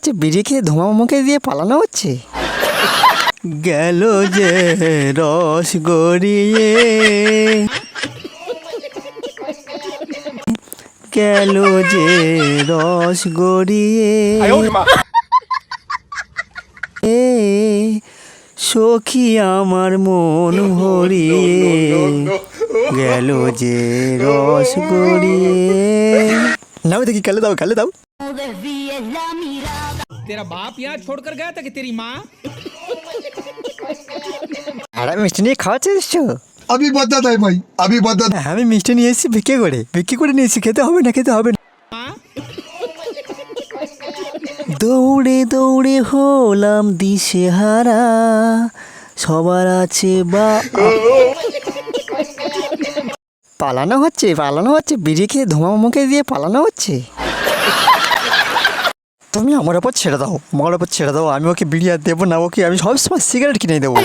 হচ্ছে, বিড়ি খেয়ে ধোঁয়া মুখে দিয়ে পালানো হচ্ছে। গেল যে রস গড়িয়ে, গেল যে রস গড়িয়ে, সখী আমার মন ভরিয়ে, গেল যে রস গড়িয়ে। নাও দেখি, খেলে দাও, খেলে দাও। तेरा बाप यहाँ छोड़कर गया था कि तेरी माँ? আর আমি মিষ্টি নিয়ে খাওয়াচ্ছে এসছো? अभी बदत है भाई, अभी बदत। আমি মিষ্টি নিয়ে এসেছি বিক্রি করে নিয়ে এসেছি। খেতে হবে না, খেতে হবে না। দৌড়ে দৌড়ে হলাম দিশেহারা, সবার আছে বা পালানো হচ্ছে, বিড়ি খেয়ে ধোঁয়া মুখে দিয়ে পালানো হচ্ছে। তুমি আমার ওপর ছেড়ে দাও, আমি ওকে বিড়ি আর দেবো না, ওকে আমি সবসময় সিগারেট কিনে দেবো।